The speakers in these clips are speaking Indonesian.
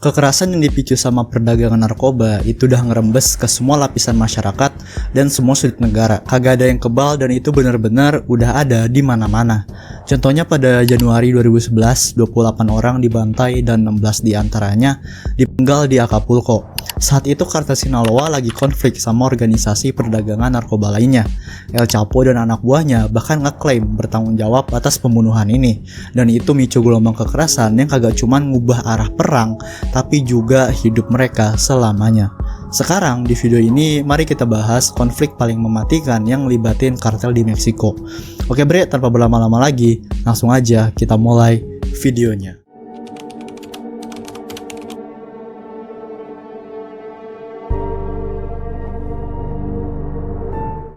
Kekerasan yang dipicu sama perdagangan narkoba itu udah ngerembes ke semua lapisan masyarakat dan semua sudut negara. Kagak ada yang kebal dan itu benar-benar udah ada di mana-mana. Contohnya pada Januari 2011, 28 orang dibantai dan 16 diantaranya dipenggal di Acapulco. Saat itu kartel Sinaloa lagi konflik sama organisasi perdagangan narkoba lainnya. El Chapo dan anak buahnya bahkan ngeklaim bertanggung jawab atas pembunuhan ini. Dan itu micu gelombang kekerasan yang kagak cuman ngubah arah perang, tapi juga hidup mereka selamanya. Sekarang di video ini mari kita bahas konflik paling mematikan yang ngelibatin kartel di Meksiko. Oke bre, tanpa berlama-lama lagi, langsung aja kita mulai videonya.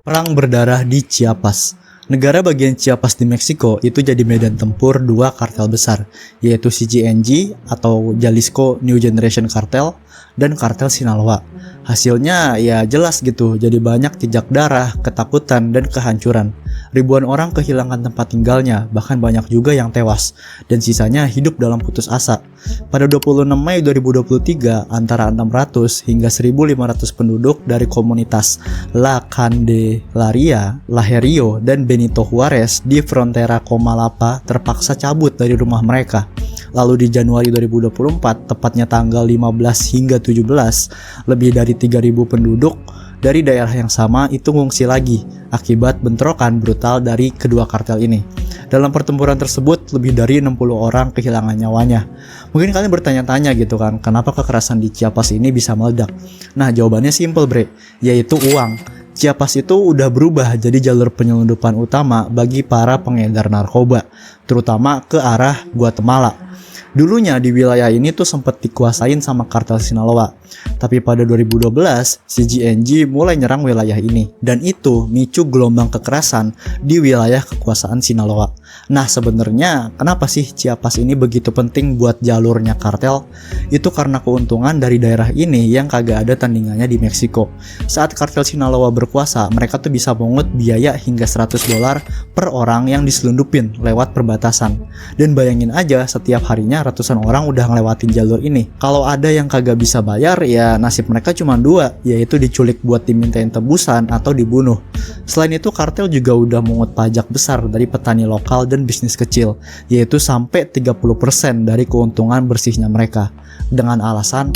Perang berdarah di Chiapas. Negara bagian Chiapas di Meksiko itu jadi medan tempur dua kartel besar, yaitu CGNG atau Jalisco New Generation Cartel dan kartel Sinaloa. Hasilnya ya jelas gitu, jadi banyak jejak darah, ketakutan, dan kehancuran. Ribuan orang kehilangan tempat tinggalnya, bahkan banyak juga yang tewas, dan sisanya hidup dalam putus asa. Pada 26 Mei 2023, antara 600 hingga 1.500 penduduk dari komunitas La Candelaria, Lajerio, dan Benito Juárez di Frontera Comalapa terpaksa cabut dari rumah mereka. Lalu di Januari 2024, tepatnya tanggal 15 hingga 17, lebih dari 3.000 penduduk dari daerah yang sama itu ngungsi lagi akibat bentrokan brutal dari kedua kartel ini. Dalam pertempuran tersebut, lebih dari 60 orang kehilangan nyawanya. Mungkin kalian bertanya-tanya gitu kan, kenapa kekerasan di Chiapas ini bisa meledak? Nah, jawabannya simple bre, yaitu uang. Chiapas itu udah berubah jadi jalur penyelundupan utama bagi para pengedar narkoba, terutama ke arah Guatemala. Dulunya di wilayah ini tuh sempat dikuasain sama kartel Sinaloa. Tapi pada 2012, CGNG mulai nyerang wilayah ini. Dan itu micu gelombang kekerasan di wilayah kekuasaan Sinaloa. Nah sebenarnya kenapa sih Chiapas ini begitu penting buat jalurnya kartel? Itu karena keuntungan dari daerah ini yang kagak ada tandingannya di Meksiko. Saat kartel Sinaloa berkuasa, mereka tuh bisa pungut biaya hingga $100 per orang yang diselundupin lewat perbatasan. Dan bayangin aja setiap harinya ratusan orang udah ngelewatin jalur ini. Kalau ada yang kagak bisa bayar, ya nasib mereka cuma dua, yaitu diculik buat dimintain tebusan atau dibunuh. Selain itu kartel juga udah mungut pajak besar dari petani lokal dan bisnis kecil, yaitu sampai 30% dari keuntungan bersihnya mereka, dengan alasan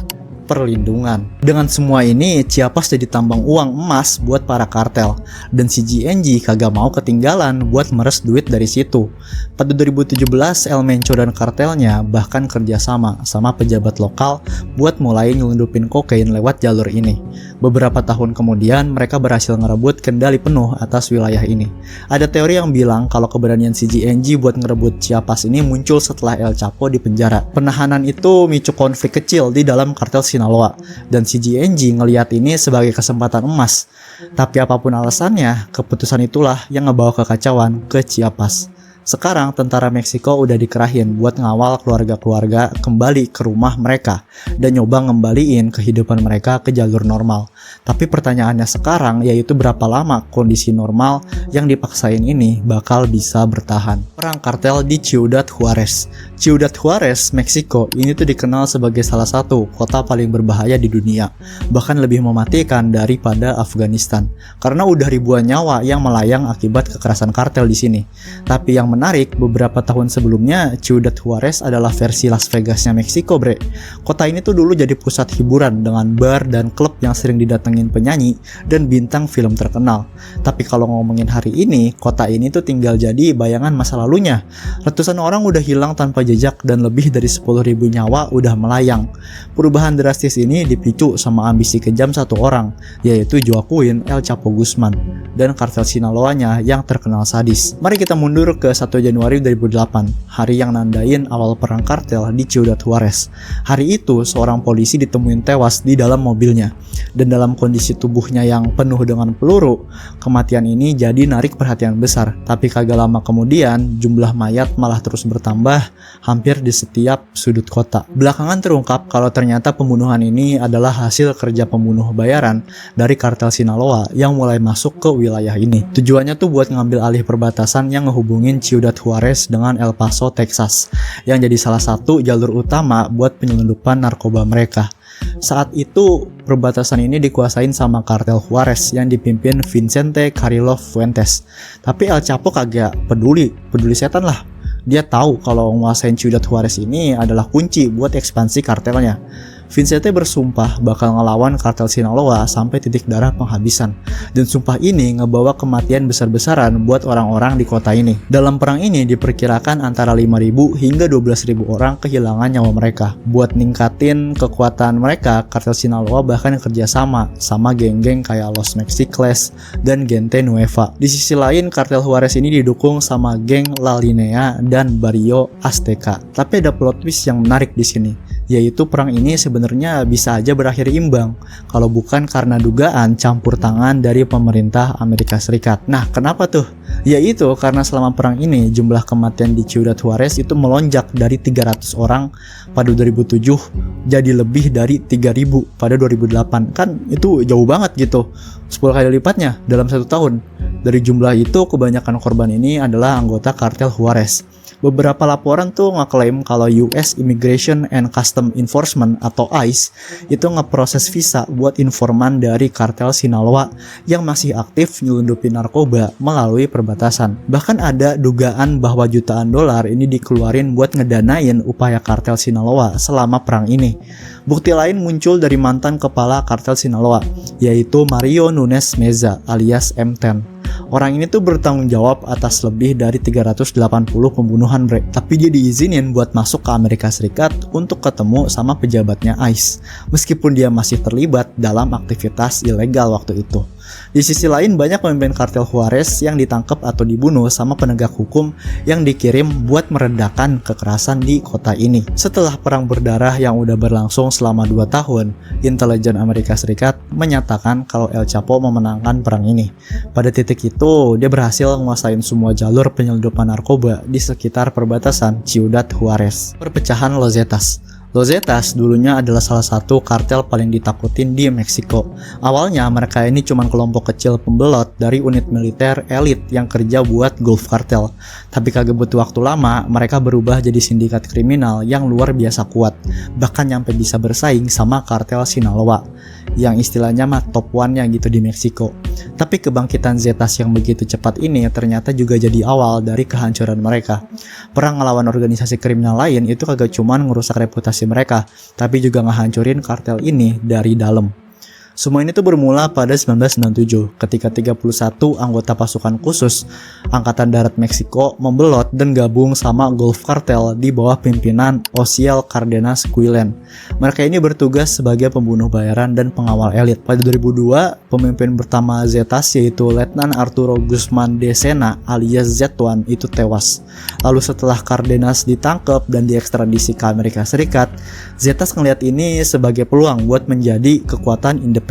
perlindungan. Dengan semua ini, Chiapas jadi tambang uang emas buat para kartel, dan CGNG kagak mau ketinggalan buat meres duit dari situ. Pada 2017, El Mencho dan kartelnya bahkan kerjasama sama pejabat lokal buat mulai nyelundupin kokain lewat jalur ini. Beberapa tahun kemudian, mereka berhasil ngerebut kendali penuh atas wilayah ini. Ada teori yang bilang kalau keberanian CGNG buat ngerebut Chiapas ini muncul setelah El Chapo di penjara. Penahanan itu micu konflik kecil di dalam kartel Sinaloa, dan CGNG ngelihat ini sebagai kesempatan emas. Tapi apapun alasannya, keputusan itulah yang ngebawa kekacauan ke Chiapas. Sekarang tentara Meksiko udah dikerahin buat ngawal keluarga-keluarga kembali ke rumah mereka dan nyoba ngembaliin kehidupan mereka ke jalur normal. Tapi pertanyaannya sekarang yaitu berapa lama kondisi normal yang dipaksain ini bakal bisa bertahan. Perang kartel di Ciudad Juárez. Ciudad Juárez, Meksiko ini tuh dikenal sebagai salah satu kota paling berbahaya di dunia, bahkan lebih mematikan daripada Afghanistan karena udah ribuan nyawa yang melayang akibat kekerasan kartel di sini. Tapi yang menarik, beberapa tahun sebelumnya Ciudad Juárez adalah versi Las Vegasnya Meksiko bre. Kota ini tuh dulu jadi pusat hiburan dengan bar dan klub yang sering didatengin penyanyi dan bintang film terkenal. Tapi kalau ngomongin hari ini, kota ini tuh tinggal jadi bayangan masa lalunya. Ratusan orang udah hilang tanpa jejak dan lebih dari 10.000 nyawa udah melayang. Perubahan drastis ini dipicu sama ambisi kejam satu orang, yaitu Joaquin El Chapo Guzman dan kartel Sinaloanya yang terkenal sadis. Mari kita mundur ke 1 Januari 2008, hari yang nandain awal perang kartel di Ciudad Juárez. Hari itu, seorang polisi ditemuin tewas di dalam mobilnya. Dan dalam dalam kondisi tubuhnya yang penuh dengan peluru, kematian ini jadi narik perhatian besar. Tapi kagak lama kemudian, jumlah mayat malah terus bertambah hampir di setiap sudut kota. Belakangan terungkap kalau ternyata pembunuhan ini adalah hasil kerja pembunuh bayaran dari kartel Sinaloa yang mulai masuk ke wilayah ini. Tujuannya tuh buat ngambil alih perbatasan yang ngehubungin Ciudad Juarez dengan El Paso, Texas, yang jadi salah satu jalur utama buat penyelundupan narkoba mereka. Saat itu perbatasan ini dikuasain sama kartel Juarez yang dipimpin Vicente Carrillo Fuentes. Tapi El Chapo kagak peduli setan lah. Dia tahu kalau nguasain Ciudad Juarez ini adalah kunci buat ekspansi kartelnya. Vicente bersumpah bakal ngelawan kartel Sinaloa sampai titik darah penghabisan. Dan sumpah ini ngebawa kematian besar-besaran buat orang-orang di kota ini. Dalam perang ini diperkirakan antara 5.000 hingga 12.000 orang kehilangan nyawa mereka. Buat ningkatin kekuatan mereka, kartel Sinaloa bahkan kerjasama sama geng-geng kayak Los Mexicles dan Gente Nueva. Di sisi lain, kartel Juarez ini didukung sama geng La Linea dan Barrio Azteca. Tapi ada plot twist yang menarik di sini, yaitu perang ini sebenarnya bisa aja berakhir imbang kalau bukan karena dugaan campur tangan dari pemerintah Amerika Serikat. Nah, kenapa tuh? Yaitu karena selama perang ini jumlah kematian di Ciudad Juarez itu melonjak dari 300 orang pada 2007 jadi lebih dari 3.000 pada 2008. Kan itu jauh banget gitu, 10 kali lipatnya dalam 1 tahun. Dari jumlah itu kebanyakan korban ini adalah anggota kartel Juarez. Beberapa laporan tuh ngeklaim kalau US Immigration and Custom Enforcement atau ICE itu ngeproses visa buat informan dari kartel Sinaloa yang masih aktif nyelundupin narkoba melalui perbatasan. Bahkan ada dugaan bahwa jutaan dolar ini dikeluarin buat ngedanain upaya kartel Sinaloa selama perang ini. Bukti lain muncul dari mantan kepala kartel Sinaloa, yaitu Mario Nunes Meza alias M10. Orang ini tuh bertanggung jawab atas lebih dari 380 pembunuhan tapi dia diizinin buat masuk ke Amerika Serikat untuk ketemu sama pejabatnya ICE, meskipun dia masih terlibat dalam aktivitas ilegal waktu itu. Di sisi lain, banyak pemimpin kartel Juarez yang ditangkap atau dibunuh sama penegak hukum yang dikirim buat meredakan kekerasan di kota ini. Setelah perang berdarah yang udah berlangsung selama 2 tahun, intelijen Amerika Serikat menyatakan kalau El Chapo memenangkan perang ini. Pada titik itu, dia berhasil menguasain semua jalur penyelundupan narkoba di sekitar perbatasan Ciudad Juarez. Perpecahan Los Zetas. Los Zetas dulunya adalah salah satu kartel paling ditakutin di Meksiko. Awalnya mereka ini cuma kelompok kecil pembelot dari unit militer elit yang kerja buat Gulf Cartel. Tapi kagak butuh waktu lama, mereka berubah jadi sindikat kriminal yang luar biasa kuat. Bahkan nyampe bisa bersaing sama kartel Sinaloa, yang istilahnya mah top one-nya gitu di Meksiko. Tapi kebangkitan Zetas yang begitu cepat ini ternyata juga jadi awal dari kehancuran mereka. Perang ngelawan organisasi kriminal lain itu kagak cuman ngerusak reputasi mereka, tapi juga ngehancurin kartel ini dari dalam. Semua ini tuh bermula pada 1997 ketika 31 anggota pasukan khusus Angkatan Darat Meksiko membelot dan gabung sama Gulf Cartel di bawah pimpinan Ociel Cardenas Quillen. Mereka ini bertugas sebagai pembunuh bayaran dan pengawal elit. Pada 2002, pemimpin pertama Zetas yaitu Letnan Arturo Guzman de Sena alias Z1 itu tewas. Lalu setelah Cardenas ditangkap dan diekstradisi ke Amerika Serikat, Zetas ngeliat ini sebagai peluang buat menjadi kekuatan independen.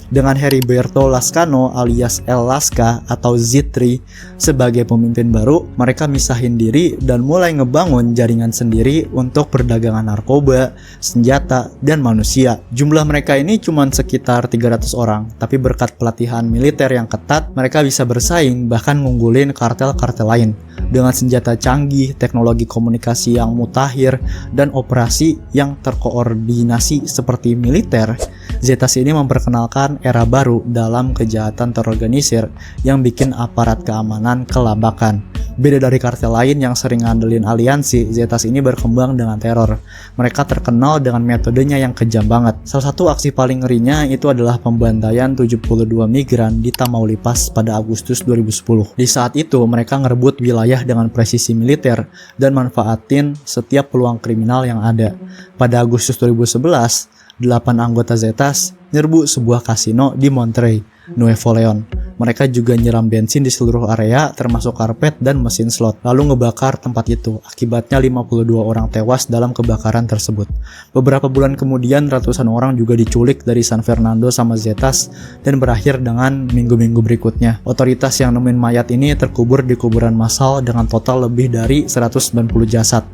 Dengan Heriberto Lascano alias El Lasca atau Z3 sebagai pemimpin baru, mereka misahin diri dan mulai ngebangun jaringan sendiri untuk perdagangan narkoba, senjata, dan manusia. Jumlah mereka ini cuma sekitar 300 orang, tapi berkat pelatihan militer yang ketat, mereka bisa bersaing bahkan ngunggulin kartel-kartel lain. Dengan senjata canggih, teknologi komunikasi yang mutakhir, dan operasi yang terkoordinasi seperti militer, Zetas ini memperkenalkan era baru dalam kejahatan terorganisir yang bikin aparat keamanan kelabakan. Beda dari kartel lain yang sering ngandelin aliansi, Zetas ini berkembang dengan teror. Mereka terkenal dengan metodenya yang kejam banget. Salah satu aksi paling ngerinya itu adalah pembantaian 72 migran di Tamaulipas pada Agustus 2010. Di saat itu, mereka ngerebut wilayah dengan presisi militer dan manfaatin setiap peluang kriminal yang ada. Pada Agustus 2011, 8 anggota Zetas nyerbu sebuah kasino di Monterrey, Nuevo Leon. Mereka juga nyiram bensin di seluruh area termasuk karpet dan mesin slot, lalu ngebakar tempat itu. Akibatnya 52 orang tewas dalam kebakaran tersebut. Beberapa bulan kemudian ratusan orang juga diculik dari San Fernando sama Zetas, dan berakhir dengan minggu-minggu berikutnya. Otoritas yang nemuin mayat ini terkubur di kuburan massal dengan total lebih dari 190 jasad.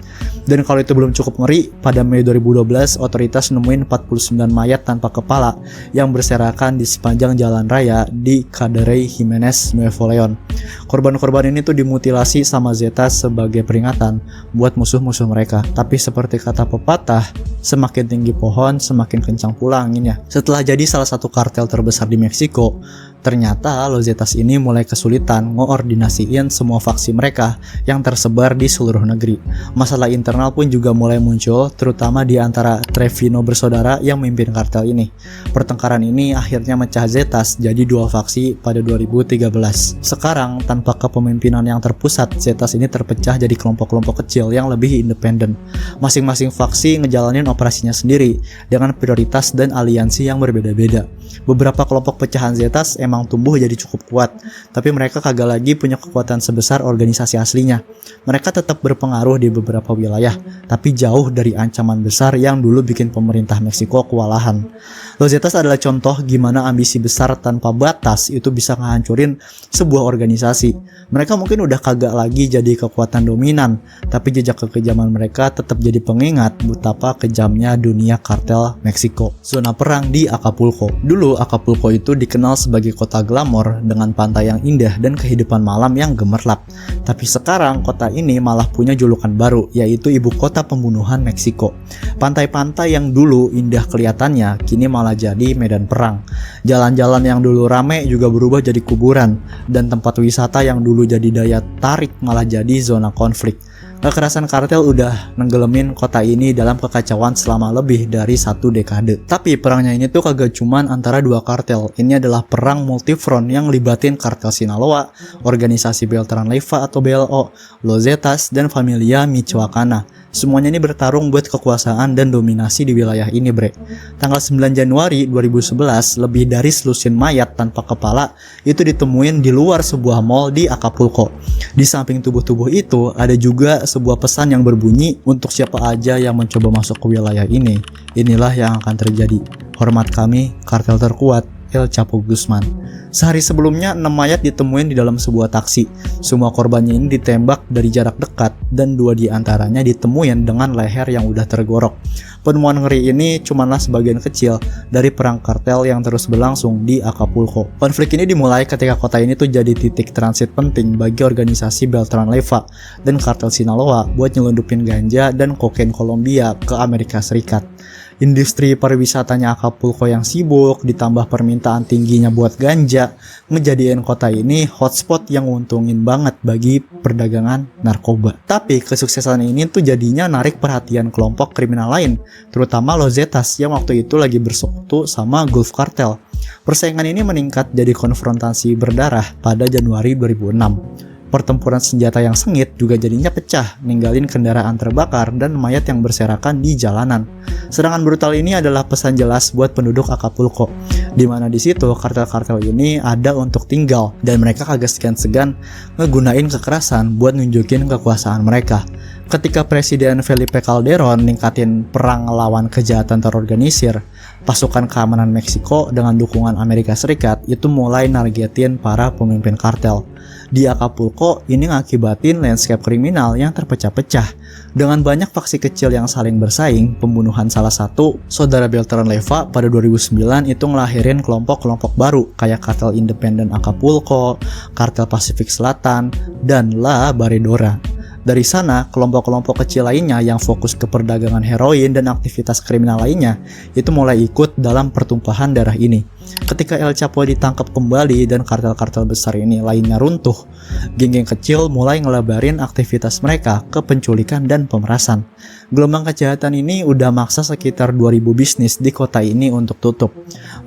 Dan kalau itu belum cukup ngeri, pada Mei 2012 otoritas nemuin 49 mayat tanpa kepala yang berserakan di sepanjang jalan raya di Caderey Jimenez, Nuevo Leon. Korban-korban ini tuh dimutilasi sama Zetas sebagai peringatan buat musuh-musuh mereka. Tapi seperti kata pepatah, semakin tinggi pohon semakin kencang pula anginnya. Setelah jadi salah satu kartel terbesar di Meksiko, ternyata Los Zetas ini mulai kesulitan ngoordinasiin semua faksi mereka yang tersebar di seluruh negeri. Masalah internal pun juga mulai muncul, terutama di antara Trevino bersaudara yang memimpin kartel ini. Pertengkaran ini akhirnya mecah Zetas jadi dua faksi pada 2013. Sekarang, tanpa kepemimpinan yang terpusat, Zetas ini terpecah jadi kelompok-kelompok kecil yang lebih independen. Masing-masing faksi ngejalanin operasinya sendiri dengan prioritas dan aliansi yang berbeda-beda. Beberapa kelompok pecahan Zetas emang tumbuh jadi cukup kuat, tapi mereka kagak lagi punya kekuatan sebesar organisasi aslinya. Mereka tetap berpengaruh di beberapa wilayah, tapi jauh dari ancaman besar yang dulu bikin pemerintah Meksiko kewalahan. Los Zetas adalah contoh gimana ambisi besar tanpa batas itu bisa ngehancurin sebuah organisasi. Mereka mungkin udah kagak lagi jadi kekuatan dominan, tapi jejak kekejaman mereka tetap jadi pengingat betapa kejamnya dunia kartel Meksiko. Zona perang di Acapulco. Dulu Acapulco itu dikenal sebagai kota glamor dengan pantai yang indah dan kehidupan malam yang gemerlap. Tapi sekarang kota ini malah punya julukan baru, yaitu ibu kota pembunuhan Meksiko. Pantai-pantai yang dulu indah kelihatannya kini malah jadi medan perang. Jalan-jalan yang dulu rame juga berubah jadi kuburan, dan tempat wisata yang dulu jadi daya tarik malah jadi zona konflik. Kekerasan kartel udah nenggelemin kota ini dalam kekacauan selama lebih dari 1 dekade. Tapi perangnya ini tuh kagak cuman antara dua kartel. Ini adalah perang multifront yang libatin kartel Sinaloa, organisasi Beltran Leyva atau BLO, Los Zetas, dan Familia Michoacana. Semuanya ini bertarung buat kekuasaan dan dominasi di wilayah ini, bre. Tanggal 9 Januari 2011, lebih dari selusin mayat tanpa kepala itu ditemuin di luar sebuah mall di Acapulco. Di samping tubuh-tubuh itu, ada juga sebuah pesan yang berbunyi, untuk siapa aja yang mencoba masuk ke wilayah ini, inilah yang akan terjadi. Hormat kami, kartel terkuat, El Chapo Guzman. Sehari sebelumnya, 6 mayat ditemuin di dalam sebuah taksi. Semua korbannya ini ditembak dari jarak dekat, dan 2 diantaranya ditemuin dengan leher yang udah tergorok. Penemuan ngeri ini cumanlah sebagian kecil dari perang kartel yang terus berlangsung di Acapulco. Konflik ini dimulai ketika kota ini tuh jadi titik transit penting bagi organisasi Beltran Leyva dan kartel Sinaloa buat nyelundupin ganja dan kokain Kolombia ke Amerika Serikat. Industri pariwisatanya Acapulco yang sibuk, ditambah permintaan tingginya buat ganja, ngejadiin kota ini hotspot yang nguntungin banget bagi perdagangan narkoba. Tapi kesuksesan ini tuh jadinya narik perhatian kelompok kriminal lain, terutama Los Zetas yang waktu itu lagi bersekutu sama Gulf Cartel. Persaingan ini meningkat jadi konfrontasi berdarah pada Januari 2006. Pertempuran senjata yang sengit juga jadinya pecah, ninggalin kendaraan terbakar dan mayat yang berserakan di jalanan. Serangan brutal ini adalah pesan jelas buat penduduk Acapulco, di mana di situ kartel-kartel ini ada untuk tinggal dan mereka kagak segan-segan ngegunain kekerasan buat nunjukin kekuasaan mereka. Ketika Presiden Felipe Calderón ningkatin perang lawan kejahatan terorganisir, pasukan keamanan Meksiko dengan dukungan Amerika Serikat itu mulai nargetin para pemimpin kartel. Di Acapulco ini ngakibatin landscape kriminal yang terpecah-pecah. Dengan banyak faksi kecil yang saling bersaing, pembunuhan salah satu saudara Beltran Leyva pada 2009 itu ngelahirin kelompok-kelompok baru kayak kartel independen Acapulco, kartel Pasifik Selatan, dan La Barredora. Dari sana, kelompok-kelompok kecil lainnya yang fokus ke perdagangan heroin dan aktivitas kriminal lainnya itu mulai ikut dalam pertumpahan darah ini. Ketika El Chapo ditangkap kembali dan kartel-kartel besar ini lainnya runtuh, geng-geng kecil mulai ngelebarin aktivitas mereka ke penculikan dan pemerasan. Gelombang kejahatan ini udah maksa sekitar 2000 bisnis di kota ini untuk tutup.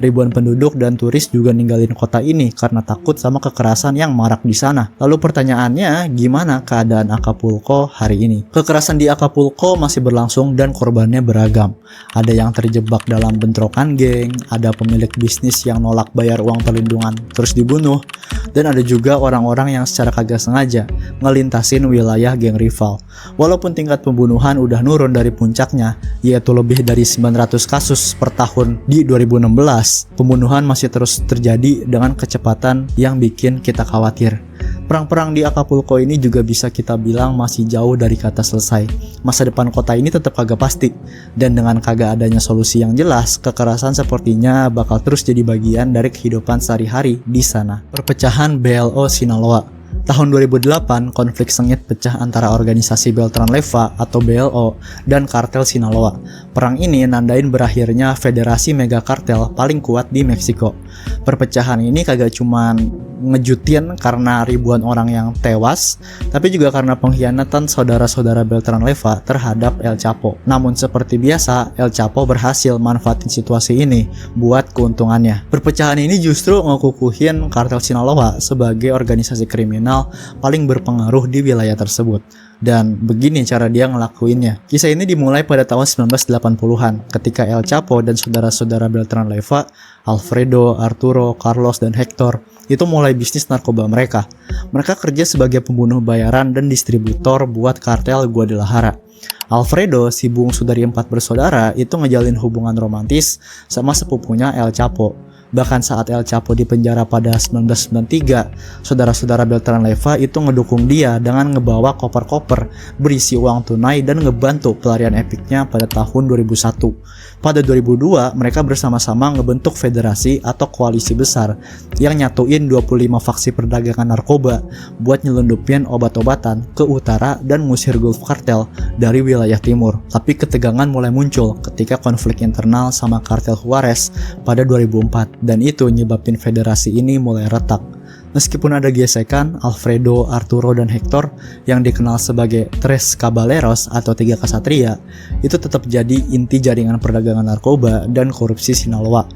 Ribuan penduduk dan turis juga ninggalin kota ini karena takut sama kekerasan yang marak di sana. Lalu pertanyaannya, gimana keadaan Acapulco hari ini? Kekerasan di Acapulco masih berlangsung dan korbannya beragam. Ada yang terjebak dalam bentrokan geng, ada pemilik bisnis bisnis yang nolak bayar uang perlindungan terus dibunuh, dan ada juga orang-orang yang secara kagak sengaja ngelintasin wilayah geng rival. Walaupun tingkat pembunuhan udah nurun dari puncaknya, yaitu lebih dari 900 kasus per tahun di 2016, pembunuhan masih terus terjadi dengan kecepatan yang bikin kita khawatir. Perang-perang di Acapulco ini juga bisa kita bilang masih jauh dari kata selesai. Masa depan kota ini tetap kagak pasti, dan dengan kagak adanya solusi yang jelas, kekerasan sepertinya bakal terus jadi bagian dari kehidupan sehari-hari di sana. Perpecahan BLO Sinaloa. Tahun 2008, konflik sengit pecah antara organisasi Beltran Leyva atau BLO dan kartel Sinaloa. Perang ini nandain berakhirnya federasi mega kartel paling kuat di Meksiko. Perpecahan ini kagak cuman ngejutin karena ribuan orang yang tewas, tapi juga karena pengkhianatan saudara-saudara Beltran Leyva terhadap El Chapo. Namun seperti biasa, El Chapo berhasil manfaatin situasi ini buat keuntungannya. Perpecahan ini justru ngekukuhin kartel Sinaloa sebagai organisasi kriminal paling berpengaruh di wilayah tersebut. Dan begini cara dia ngelakuinnya. Kisah ini dimulai pada tahun 1980-an ketika El Chapo dan saudara-saudara Beltran Leyva, Alfredo, Arturo, Carlos, dan Hector itu mulai bisnis narkoba mereka. Mereka kerja sebagai pembunuh bayaran dan distributor buat kartel Guadalajara. Alfredo, si bungsu dari 4 bersaudara, itu ngejalin hubungan romantis sama sepupunya El Chapo. Bahkan saat El Chapo dipenjara pada 1993, saudara-saudara Beltran Leyva itu ngedukung dia dengan ngebawa koper-koper berisi uang tunai dan ngebantu pelarian epiknya pada tahun 2001. Pada 2002, mereka bersama-sama ngebentuk federasi atau koalisi besar yang nyatuin 25 faksi perdagangan narkoba buat nyelundupin obat-obatan ke utara dan ngusir Gulf Cartel dari wilayah timur. Tapi ketegangan mulai muncul ketika konflik internal sama kartel Juarez pada 2004. Dan itu nyebabin federasi ini mulai retak. Meskipun ada gesekan, Alfredo, Arturo, dan Hector yang dikenal sebagai Tres Caballeros atau 3 Kasatria itu tetap jadi inti jaringan perdagangan narkoba dan korupsi Sinaloa.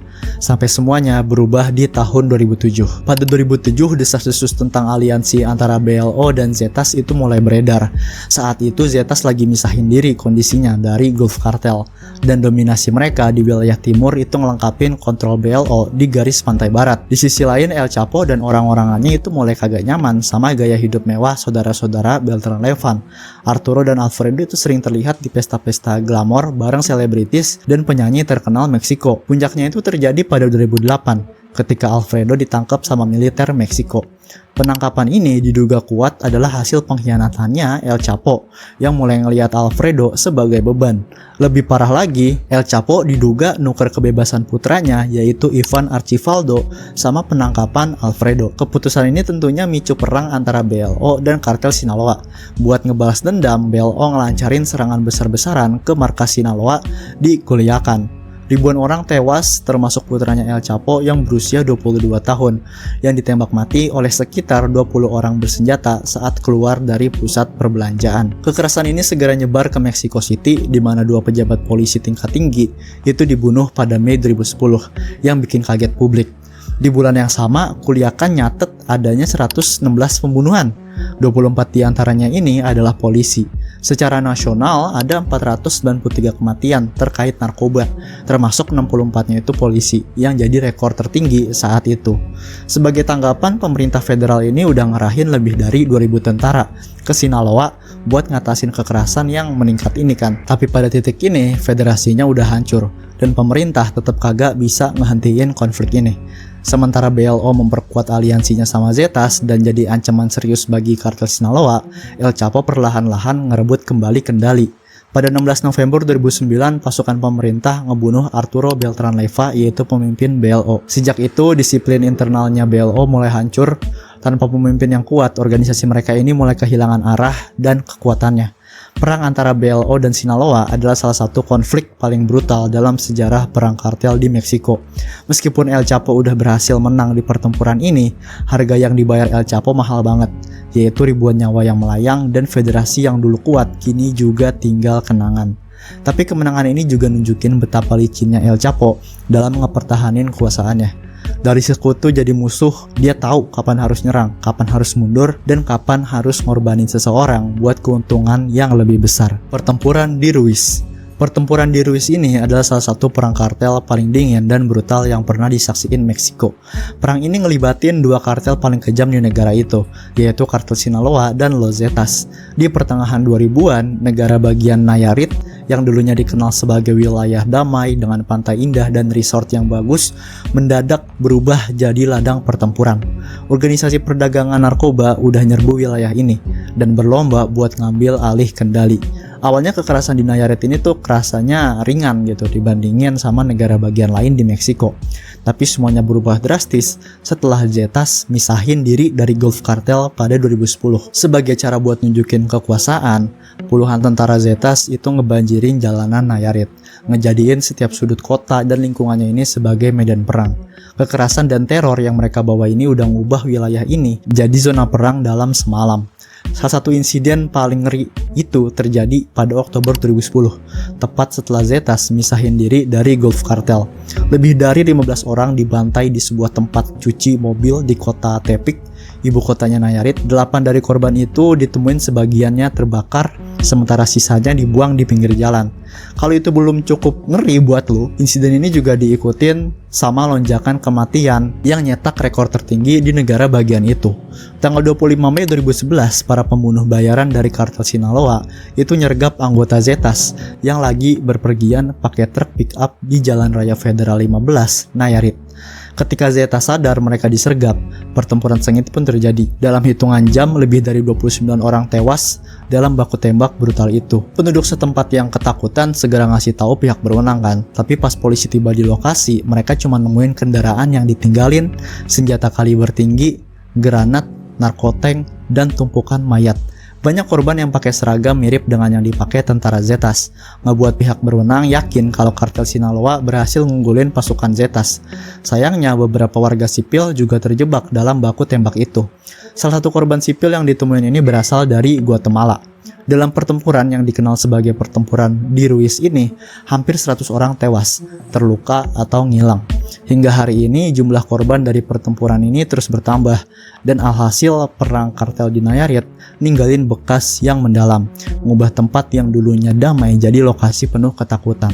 Sampai semuanya berubah di tahun 2007. Pada 2007, desas-desus tentang aliansi antara BLO dan Zetas itu mulai beredar. Saat itu Zetas lagi misahin diri kondisinya dari Gulf Cartel, dan dominasi mereka di wilayah timur itu ngelengkapin kontrol BLO di garis pantai barat. Di sisi lain, El Chapo dan orang-orangannya itu mulai kagak nyaman sama gaya hidup mewah saudara-saudara Beltran Leyva. Arturo dan Alfredo itu sering terlihat di pesta-pesta glamor bareng selebritis dan penyanyi terkenal Meksiko. Puncaknya itu terjadi pada 2008 ketika Alfredo ditangkap sama militer Meksiko. Penangkapan ini diduga kuat adalah hasil pengkhianatannya El Chapo yang mulai ngelihat Alfredo sebagai beban. Lebih parah lagi, El Chapo diduga nuker kebebasan putranya yaitu Ivan Archivaldo sama penangkapan Alfredo. Keputusan ini tentunya micu perang antara BLO dan kartel Sinaloa. Buat ngebalas dendam, BLO ngelancarin serangan besar-besaran ke markas Sinaloa di Culiacan. Ribuan orang tewas termasuk putranya El Chapo yang berusia 22 tahun yang ditembak mati oleh sekitar 20 orang bersenjata saat keluar dari pusat perbelanjaan. Kekerasan ini segera nyebar ke Mexico City di mana 2 pejabat polisi tingkat tinggi itu dibunuh pada Mei 2010 yang bikin kaget publik. Di bulan yang sama, Culiacan nyatet adanya 116 pembunuhan. 24 diantaranya ini adalah polisi. Secara nasional ada 493 kematian terkait narkoba, termasuk 64-nya itu polisi, yang jadi rekor tertinggi saat itu. Sebagai tanggapan, pemerintah federal ini udah ngerahin lebih dari 2000 tentara ke Sinaloa buat ngatasin kekerasan yang meningkat ini kan. Tapi pada titik ini, federasinya udah hancur, dan pemerintah tetap kagak bisa ngehentiin konflik ini. Sementara BLO memperkuat aliansinya sama Zetas dan jadi ancaman serius bagi kartel Sinaloa, El Chapo perlahan-lahan ngerebut kembali kendali. Pada 16 November 2009, pasukan pemerintah ngebunuh Arturo Beltran Leyva, yaitu pemimpin BLO. Sejak itu, disiplin internalnya BLO mulai hancur. Tanpa pemimpin yang kuat, organisasi mereka ini mulai kehilangan arah dan kekuatannya. Perang antara BLO dan Sinaloa adalah salah satu konflik paling brutal dalam sejarah perang kartel di Meksiko. Meskipun El Chapo udah berhasil menang di pertempuran ini, harga yang dibayar El Chapo mahal banget, yaitu ribuan nyawa yang melayang dan federasi yang dulu kuat kini juga tinggal kenangan. Tapi kemenangan ini juga nunjukin betapa licinnya El Chapo dalam ngepertahanin kuasaannya. Dari sekutu jadi musuh, dia tahu kapan harus nyerang, kapan harus mundur, dan kapan harus ngorbanin seseorang buat keuntungan yang lebih besar. Pertempuran di Ruiz. Pertempuran di Ruiz ini adalah salah satu perang kartel paling dingin dan brutal yang pernah disaksiin Meksiko. Perang ini ngelibatin dua kartel paling kejam di negara itu, yaitu kartel Sinaloa dan Los Zetas. Di pertengahan 2000-an, negara bagian Nayarit yang dulunya dikenal sebagai wilayah damai dengan pantai indah dan resort yang bagus, mendadak berubah jadi ladang pertempuran. Organisasi perdagangan narkoba udah nyerbu wilayah ini dan berlomba buat ngambil alih kendali. Awalnya kekerasan di Nayarit ini tuh kerasanya ringan gitu dibandingin sama negara bagian lain di Meksiko. Tapi semuanya berubah drastis setelah Zetas misahin diri dari Gulf Cartel pada 2010. Sebagai cara buat nunjukin kekuasaan, puluhan tentara Zetas itu ngebanjirin jalanan Nayarit, ngejadiin setiap sudut kota dan lingkungannya ini sebagai medan perang. Kekerasan dan teror yang mereka bawa ini udah ngubah wilayah ini jadi zona perang dalam semalam. Salah satu insiden paling ngeri itu terjadi pada Oktober 2010, tepat setelah Zetas misahin diri dari Gulf Cartel. Lebih dari 15 orang dibantai di sebuah tempat cuci mobil di kota Tepic, ibu kotanya Nayarit. 8 dari korban itu ditemuin sebagiannya terbakar, sementara sisanya dibuang di pinggir jalan. Kalau itu belum cukup ngeri buat lu, insiden ini juga diikutin sama lonjakan kematian yang nyetak rekor tertinggi di negara bagian itu. Tanggal 25 Mei 2011, para pembunuh bayaran dari kartel Sinaloa itu nyergap anggota Zetas yang lagi berpergian pakai truk pick up di Jalan Raya Federal 15, Nayarit. Ketika Zetas sadar mereka disergap, pertempuran sengit pun terjadi. Dalam hitungan jam, lebih dari 29 orang tewas dalam baku tembak brutal itu. Penduduk setempat yang ketakutan segera ngasih tahu pihak berwenang kan. Tapi pas polisi tiba di lokasi, mereka cuma nemuin kendaraan yang ditinggalin, senjata kaliber tinggi, granat, narkotank, dan tumpukan mayat. Banyak korban yang pakai seragam mirip dengan yang dipakai tentara Zetas, ngebuat pihak berwenang yakin kalau kartel Sinaloa berhasil ngunggulin pasukan Zetas. Sayangnya beberapa warga sipil juga terjebak dalam baku tembak itu. Salah satu korban sipil yang ditemuin ini berasal dari Guatemala. Dalam pertempuran yang dikenal sebagai pertempuran di Ruiz ini, hampir 100 orang tewas, terluka atau ngilang. Hingga hari ini jumlah korban dari pertempuran ini terus bertambah, dan alhasil perang kartel di Nayarit ninggalin bekas yang mendalam, mengubah tempat yang dulunya damai jadi lokasi penuh ketakutan.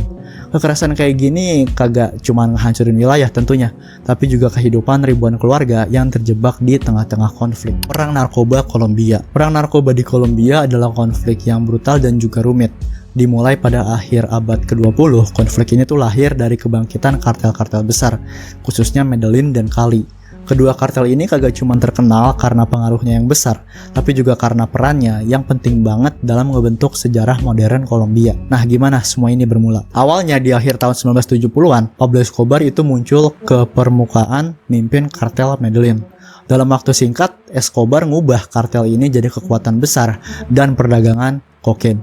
Kekerasan kayak gini kagak cuma ngehancurin wilayah tentunya, tapi juga kehidupan ribuan keluarga yang terjebak di tengah-tengah konflik. Perang narkoba Kolombia. Perang narkoba di Kolombia adalah konflik yang brutal dan juga rumit. Dimulai pada akhir abad ke-20, konflik ini tuh lahir dari kebangkitan kartel-kartel besar, khususnya Medellin dan Cali. Kedua kartel ini kagak cuma terkenal karena pengaruhnya yang besar, tapi juga karena perannya yang penting banget dalam ngebentuk sejarah modern Kolombia. Nah, gimana semua ini bermula? Awalnya di akhir tahun 1970-an, Pablo Escobar itu muncul ke permukaan mimpin kartel Medellin. Dalam waktu singkat, Escobar ngubah kartel ini jadi kekuatan besar dan perdagangan kokain.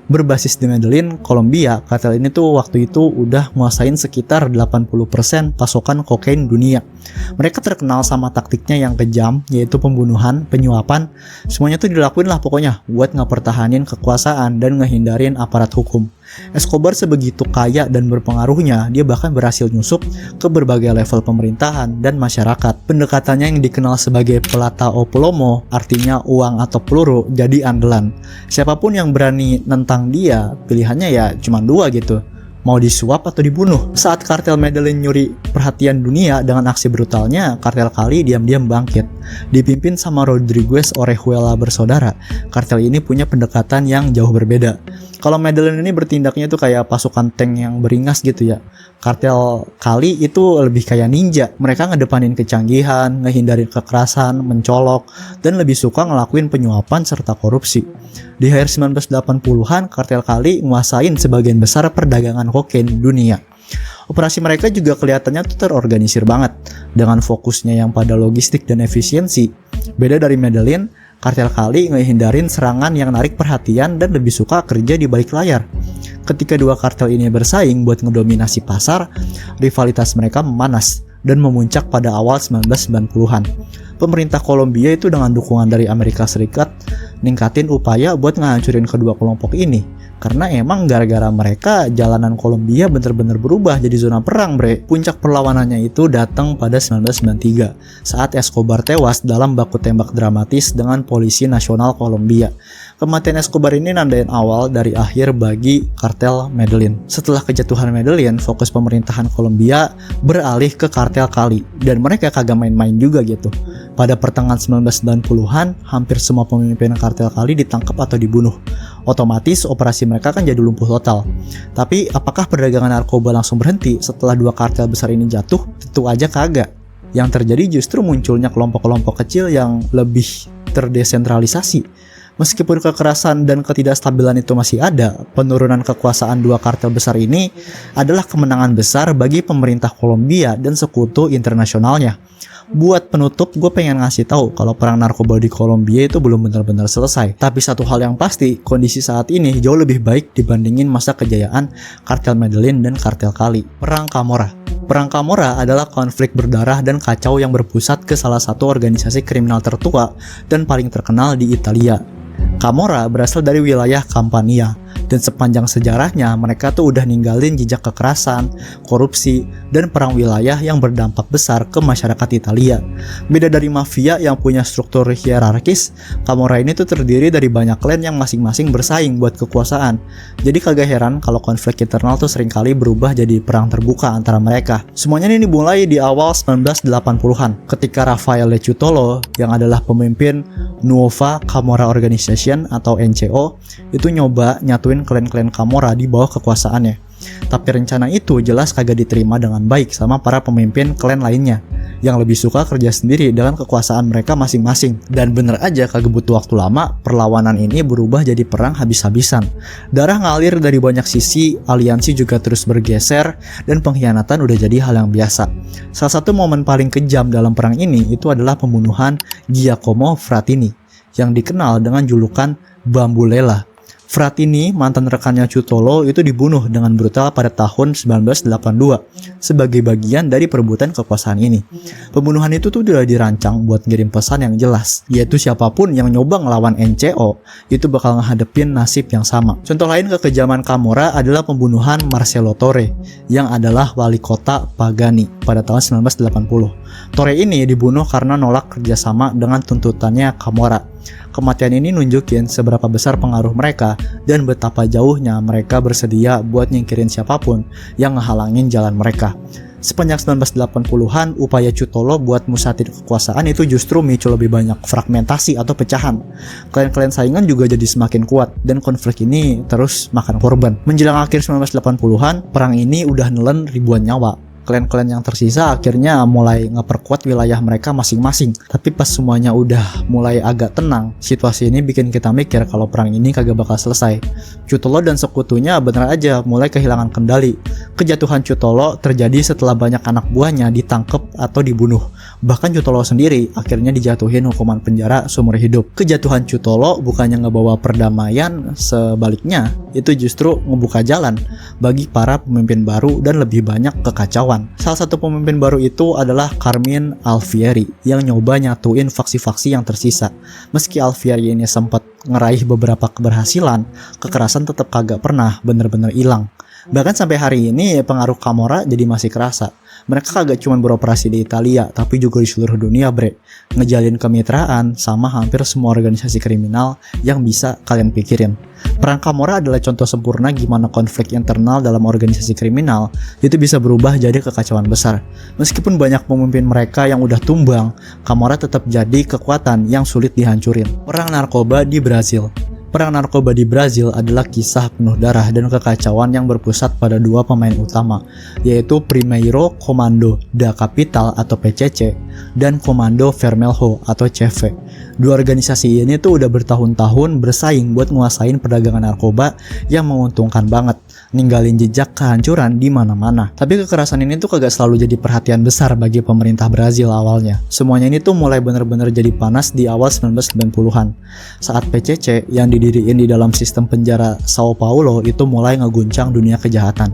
Berbasis di Medellin, Kolombia, kartel ini tuh waktu itu udah nguasain sekitar 80% pasokan kokain dunia. Mereka terkenal sama taktiknya yang kejam, yaitu pembunuhan, penyuapan, semuanya tuh dilakuin lah pokoknya buat ngepertahanin kekuasaan dan ngehindarin aparat hukum. Escobar sebegitu kaya dan berpengaruhnya, dia bahkan berhasil nyusup ke berbagai level pemerintahan dan masyarakat. Pendekatannya yang dikenal sebagai pelata o plomo, artinya uang atau peluru, jadi andalan. Siapapun yang berani nentang dia, pilihannya ya cuma dua gitu, mau disuap atau dibunuh. Saat kartel Medellin nyuri perhatian dunia dengan aksi brutalnya, kartel Cali diam-diam bangkit. Dipimpin sama Rodriguez Orejuela bersaudara, kartel ini punya pendekatan yang jauh berbeda. Kalau Medellin ini bertindaknya tuh kayak pasukan tank yang beringas gitu ya. Kartel Cali itu lebih kayak ninja. Mereka ngedepanin kecanggihan, ngehindarin kekerasan, mencolok, dan lebih suka ngelakuin penyuapan serta korupsi. Di akhir 1980-an, kartel Cali nguasain sebagian besar perdagangan kokain dunia. Operasi mereka juga kelihatannya tuh terorganisir banget, dengan fokusnya yang pada logistik dan efisiensi. Beda dari Medellin, kartel Cali ngehindarin serangan yang narik perhatian dan lebih suka kerja di balik layar. Ketika dua kartel ini bersaing buat ngedominasi pasar, rivalitas mereka memanas dan memuncak pada awal 1990-an. Pemerintah Kolombia itu dengan dukungan dari Amerika Serikat ningkatin upaya buat ngehancurin kedua kelompok ini. Karena emang gara-gara mereka, jalanan Kolombia bener-bener berubah jadi zona perang, bre. Puncak perlawanannya itu datang pada 1993, saat Escobar tewas dalam baku tembak dramatis dengan polisi nasional Kolombia. Kematian Escobar ini nandain awal dari akhir bagi kartel Medellin. Setelah kejatuhan Medellin, fokus pemerintahan Kolombia beralih ke kartel Cali, dan mereka kagak main-main juga gitu. Pada pertengahan 1990-an, hampir semua pemimpin kartel Cali ditangkap atau dibunuh. Otomatis operasi mereka kan jadi lumpuh total. Tapi apakah perdagangan narkoba langsung berhenti setelah dua kartel besar ini jatuh? Tentu aja kagak. Yang terjadi justru munculnya kelompok-kelompok kecil yang lebih terdesentralisasi. Meskipun kekerasan dan ketidakstabilan itu masih ada, penurunan kekuasaan dua kartel besar ini adalah kemenangan besar bagi pemerintah Kolombia dan sekutu internasionalnya. Buat penutup, gue pengen ngasih tahu kalau perang narkoba di Kolombia itu belum benar-benar selesai. Tapi satu hal yang pasti, kondisi saat ini jauh lebih baik dibandingin masa kejayaan kartel Medellin dan kartel Cali. Perang Camorra. Perang Camorra adalah konflik berdarah dan kacau yang berpusat ke salah satu organisasi kriminal tertua dan paling terkenal di Italia. Camorra berasal dari wilayah Campania, dan sepanjang sejarahnya mereka tuh udah ninggalin jejak kekerasan, korupsi, dan perang wilayah yang berdampak besar ke masyarakat Italia. Beda dari mafia yang punya struktur hierarkis, Camorra ini tuh terdiri dari banyak klan yang masing-masing bersaing buat kekuasaan. Jadi kagak heran kalau konflik internal tuh seringkali berubah jadi perang terbuka antara mereka. Semuanya ini dimulai di awal 1980-an ketika Rafael Lechutolo yang adalah pemimpin Nuova Camorra Organization atau NCO itu nyoba nyatuin klan-klan Camorra di bawah kekuasaannya. Tapi rencana itu jelas kagak diterima dengan baik sama para pemimpin klan lainnya yang lebih suka kerja sendiri dengan kekuasaan mereka masing-masing. Dan bener aja kagak butuh waktu lama, perlawanan ini berubah jadi perang habis-habisan. Darah ngalir dari banyak sisi, aliansi juga terus bergeser, dan pengkhianatan udah jadi hal yang biasa. Salah satu momen paling kejam dalam perang ini itu adalah pembunuhan Giacomo Frattini yang dikenal dengan julukan Bambulela. Frattini, mantan rekannya Cutolo, itu dibunuh dengan brutal pada tahun 1982 sebagai bagian dari perebutan kekuasaan ini. Pembunuhan itu tuh udah dirancang buat ngirim pesan yang jelas, yaitu siapapun yang nyoba ngelawan NCO itu bakal ngehadepin nasib yang sama. Contoh lain kekejaman Camorra adalah pembunuhan Marcelo Torre yang adalah wali kota Pagani pada tahun 1980. Torre ini dibunuh karena nolak kerjasama dengan tuntutannya Camorra. Kematian ini nunjukin seberapa besar pengaruh mereka dan betapa jauhnya mereka bersedia buat nyingkirin siapapun yang ngehalangin jalan mereka. Sepanjang 1980-an, upaya Cutolo buat musatin kekuasaan itu justru micu lebih banyak fragmentasi atau pecahan. Klan-klan saingan juga jadi semakin kuat dan konflik ini terus makan korban. Menjelang akhir 1980-an, perang ini udah nelen ribuan nyawa. Klan-klan yang tersisa akhirnya mulai ngeperkuat wilayah mereka masing-masing. Tapi pas semuanya udah mulai agak tenang, situasi ini bikin kita mikir kalau perang ini kagak bakal selesai. Cutolo dan sekutunya bener aja mulai kehilangan kendali. Kejatuhan Cutolo terjadi setelah banyak anak buahnya ditangkap atau dibunuh. Bahkan Cutolo sendiri akhirnya dijatuhin hukuman penjara seumur hidup. Kejatuhan Cutolo bukannya ngebawa perdamaian, sebaliknya itu justru ngebuka jalan bagi para pemimpin baru dan lebih banyak kekacauan. Salah satu pemimpin baru itu adalah Carmine Alfieri yang nyoba nyatuin faksi-faksi yang tersisa. Meski Alfieri ini sempat ngeraih beberapa keberhasilan, kekerasan tetap kagak pernah bener-bener hilang. Bahkan sampai hari ini pengaruh Camorra jadi masih kerasa. Mereka kagak cuma beroperasi di Italia, tapi juga di seluruh dunia, bre. Ngejalin kemitraan sama hampir semua organisasi kriminal yang bisa kalian pikirin. Perang Camorra adalah contoh sempurna gimana konflik internal dalam organisasi kriminal itu bisa berubah jadi kekacauan besar. Meskipun banyak pemimpin mereka yang udah tumbang, Camorra tetap jadi kekuatan yang sulit dihancurin. Perang narkoba di Brazil. Perang narkoba di Brazil adalah kisah penuh darah dan kekacauan yang berpusat pada dua pemain utama, yaitu Primeiro Comando da Capital atau PCC dan Comando Vermelho atau CV. Dua organisasi ini tuh udah bertahun-tahun bersaing buat nguasain perdagangan narkoba yang menguntungkan banget, ninggalin jejak kehancuran di mana-mana. Tapi kekerasan ini tuh kagak selalu jadi perhatian besar bagi pemerintah Brazil awalnya. Semuanya ini tuh mulai bener-bener jadi panas di awal 1990-an. Saat PCC yang didiriin di dalam sistem penjara Sao Paulo itu mulai ngeguncang dunia kejahatan.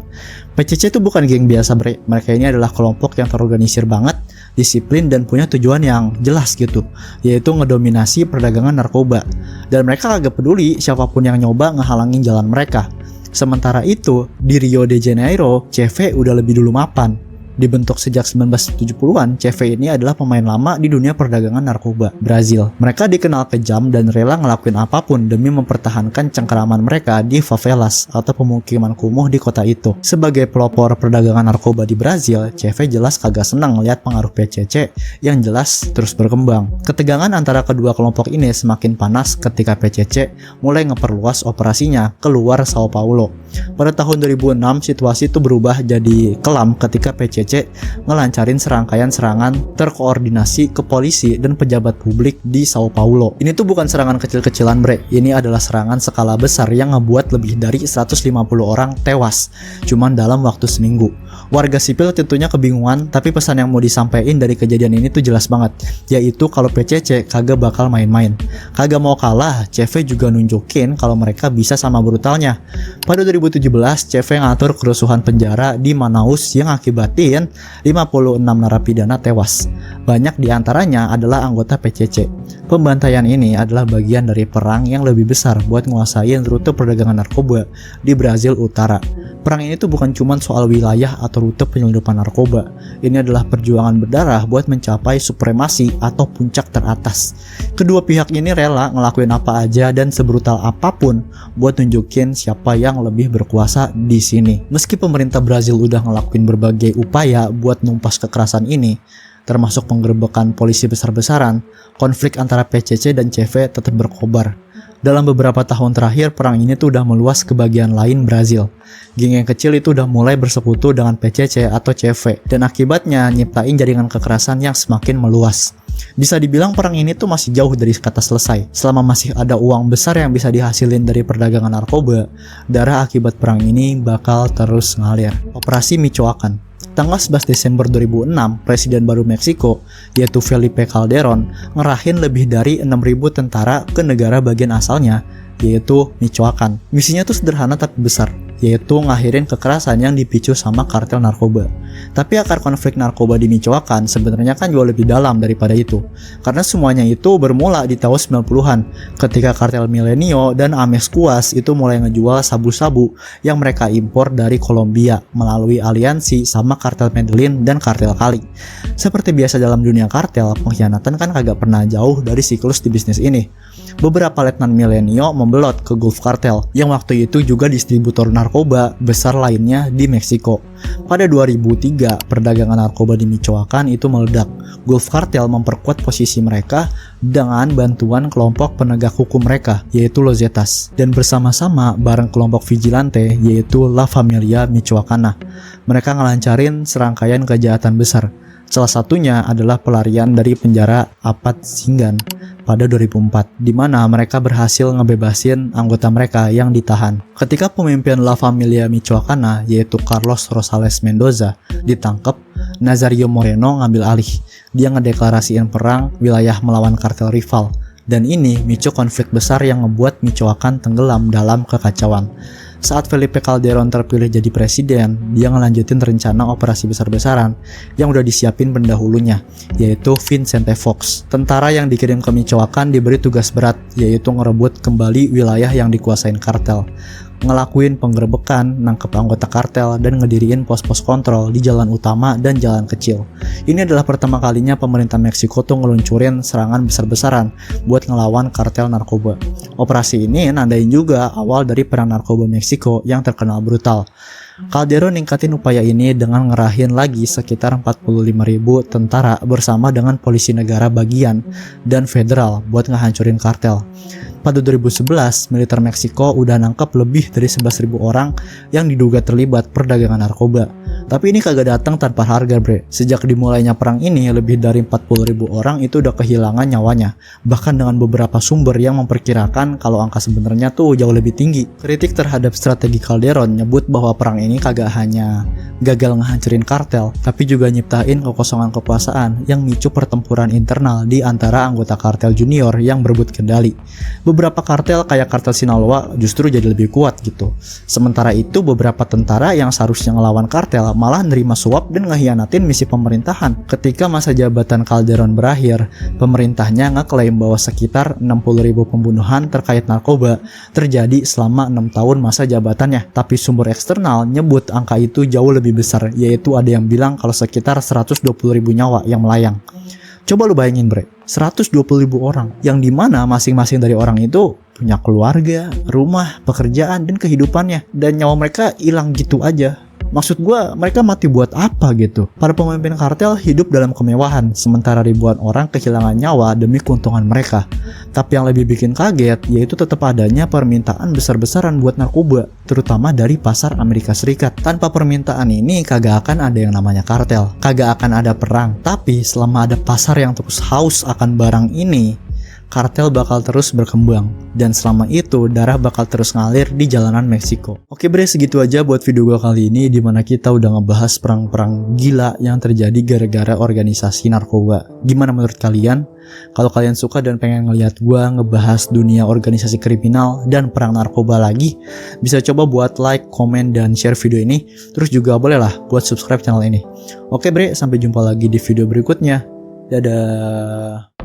PCC itu bukan geng biasa, mereka ini adalah kelompok yang terorganisir banget, disiplin dan punya tujuan yang jelas gitu, yaitu ngedominasi perdagangan narkoba. Dan mereka agak peduli siapapun yang nyoba ngehalangin jalan mereka. Sementara itu, di Rio de Janeiro, CV udah lebih dulu mapan. Dibentuk sejak 1970-an, CV ini adalah pemain lama di dunia perdagangan narkoba Brazil. Mereka dikenal kejam dan rela ngelakuin apapun demi mempertahankan cengkeraman mereka di favelas atau pemukiman kumuh di kota itu. Sebagai pelopor perdagangan narkoba di Brazil, CV jelas kagak senang melihat pengaruh PCC yang jelas terus berkembang. Ketegangan antara kedua kelompok ini semakin panas ketika PCC mulai ngeperluas operasinya keluar Sao Paulo. Pada tahun 2006, situasi itu berubah jadi kelam ketika PCC ngelancarin serangkaian serangan terkoordinasi ke polisi dan pejabat publik di Sao Paulo. Ini tuh bukan serangan kecil-kecilan, bre. Ini adalah serangan skala besar yang ngebuat lebih dari 150 orang tewas cuman dalam waktu seminggu. Warga sipil tentunya kebingungan, tapi pesan yang mau disampaikan dari kejadian ini tuh jelas banget, yaitu kalau PCC kagak bakal main-main. Kagak mau kalah, CV juga nunjukin kalau mereka bisa sama brutalnya. Pada 2017, CV ngatur kerusuhan penjara di Manaus yang akibatin 56 narapidana tewas. Banyak diantaranya adalah anggota PCC. Pembantaian ini adalah bagian dari perang yang lebih besar buat nguasain rute perdagangan narkoba di Brazil Utara. Perang ini tuh bukan cuma soal wilayah atau rute penyelundupan narkoba. Ini adalah perjuangan berdarah buat mencapai supremasi atau puncak teratas. Kedua pihak ini rela ngelakuin apa aja dan sebrutal apapun buat nunjukin siapa yang lebih berkuasa di sini. Meski pemerintah Brazil udah ngelakuin berbagai upaya buat numpas kekerasan ini, termasuk penggerebekan polisi besar-besaran, konflik antara PCC dan CV tetap berkobar. Dalam beberapa tahun terakhir, perang ini tuh udah meluas ke bagian lain Brazil. Geng yang kecil itu udah mulai bersekutu dengan PCC atau CV, dan akibatnya nyiptain jaringan kekerasan yang semakin meluas. Bisa dibilang perang ini tuh masih jauh dari kata selesai. Selama masih ada uang besar yang bisa dihasilin dari perdagangan narkoba, darah akibat perang ini bakal terus ngalir. Operasi Michoacan. Tanggal 11 Desember 2006, Presiden baru Meksiko, yaitu Felipe Calderón, ngerahin lebih dari 6.000 tentara ke negara bagian asalnya, yaitu Michoacan. Misinya tuh sederhana tapi besar, yaitu ngakhirin kekerasan yang dipicu sama kartel narkoba. Tapi akar konflik narkoba di Michoacan sebenarnya kan jauh lebih dalam daripada itu. Karena semuanya itu bermula di tahun 90-an, ketika kartel Milenio dan Amezcuas itu mulai ngejual sabu-sabu yang mereka impor dari Kolombia melalui aliansi sama kartel Medellin dan kartel Cali. Seperti biasa dalam dunia kartel, pengkhianatan kan kagak pernah jauh dari siklus di bisnis ini. Beberapa letnan Milenio membelot ke Gulf Cartel yang waktu itu juga distributor narkoba besar lainnya di Meksiko. Pada 2003, perdagangan narkoba di Michoacan itu meledak. Gulf Cartel memperkuat posisi mereka dengan bantuan kelompok penegak hukum mereka, yaitu Los Zetas, dan bersama-sama bareng kelompok vigilante, yaitu La Familia Michoacana. Mereka ngelancarin serangkaian kejahatan besar. Salah satunya adalah pelarian dari penjara Apatzingan pada 2004, di mana mereka berhasil ngebebasin anggota mereka yang ditahan. Ketika pemimpin La Familia Michoacana, yaitu Carlos Rosales Mendoza, ditangkap, Nazario Moreno ngambil alih. Dia ngedeklarasiin perang wilayah melawan kartel rival. Dan ini micu konflik besar yang ngebuat Michoacan tenggelam dalam kekacauan. Saat Felipe Calderón terpilih jadi presiden, dia ngelanjutin rencana operasi besar-besaran yang udah disiapin pendahulunya, yaitu Vicente Fox. Tentara yang dikirim ke Michoacan diberi tugas berat, yaitu ngerebut kembali wilayah yang dikuasain kartel, ngelakuin penggerebekan, nangkep anggota kartel, dan ngediriin pos-pos kontrol di jalan utama dan jalan kecil. Ini adalah pertama kalinya pemerintah Meksiko tuh ngeluncurin serangan besar-besaran buat ngelawan kartel narkoba. Operasi ini nandain juga awal dari perang narkoba Meksiko yang terkenal brutal. Calderón ningkatin upaya ini dengan ngerahin lagi sekitar 45.000 tentara bersama dengan polisi negara bagian dan federal buat ngehancurin kartel. Pada 2011, militer Meksiko udah nangkep lebih dari 11.000 orang yang diduga terlibat perdagangan narkoba. Tapi ini kagak datang tanpa harga, bre. Sejak dimulainya perang ini, lebih dari 40.000 orang itu udah kehilangan nyawanya. Bahkan dengan beberapa sumber yang memperkirakan kalau angka sebenarnya tuh jauh lebih tinggi. Kritik terhadap strategi Calderón nyebut bahwa perang ini kagak hanya gagal ngehancurin kartel, tapi juga nyiptain kekosongan kekuasaan yang micu pertempuran internal di antara anggota kartel junior yang berebut kendali. Beberapa kartel kayak kartel Sinaloa justru jadi lebih kuat gitu. Sementara itu beberapa tentara yang seharusnya ngelawan kartel malah nerima suap dan ngehianatin misi pemerintahan. Ketika masa jabatan Calderon berakhir, pemerintahnya ngeklaim bahwa sekitar 60.000 pembunuhan terkait narkoba terjadi selama 6 tahun masa jabatannya. Tapi sumber eksternal nyebut angka itu jauh lebih besar, yaitu ada yang bilang kalau sekitar 120.000 nyawa yang melayang. Coba lu bayangin bre, 120.000 orang, yang dimana masing-masing dari orang itu punya keluarga, rumah, pekerjaan, dan kehidupannya, dan nyawa mereka hilang gitu aja. Maksud gue, mereka mati buat apa gitu? Para pemimpin kartel hidup dalam kemewahan, sementara ribuan orang kehilangan nyawa demi keuntungan mereka. Tapi yang lebih bikin kaget, yaitu tetap adanya permintaan besar-besaran buat narkoba, terutama dari pasar Amerika Serikat. Tanpa permintaan ini, kagak akan ada yang namanya kartel, kagak akan ada perang. Tapi selama ada pasar yang terus haus akan barang ini, kartel bakal terus berkembang, dan selama itu darah bakal terus ngalir di jalanan Meksiko. Oke bre, segitu aja buat video gue kali ini, dimana kita udah ngebahas perang-perang gila yang terjadi gara-gara organisasi narkoba. Gimana menurut kalian? Kalau kalian suka dan pengen ngeliat gue ngebahas dunia organisasi kriminal dan perang narkoba lagi, bisa coba buat like, komen, dan share video ini. Terus juga bolehlah buat subscribe channel ini. Oke bre, sampai jumpa lagi di video berikutnya. Dadah.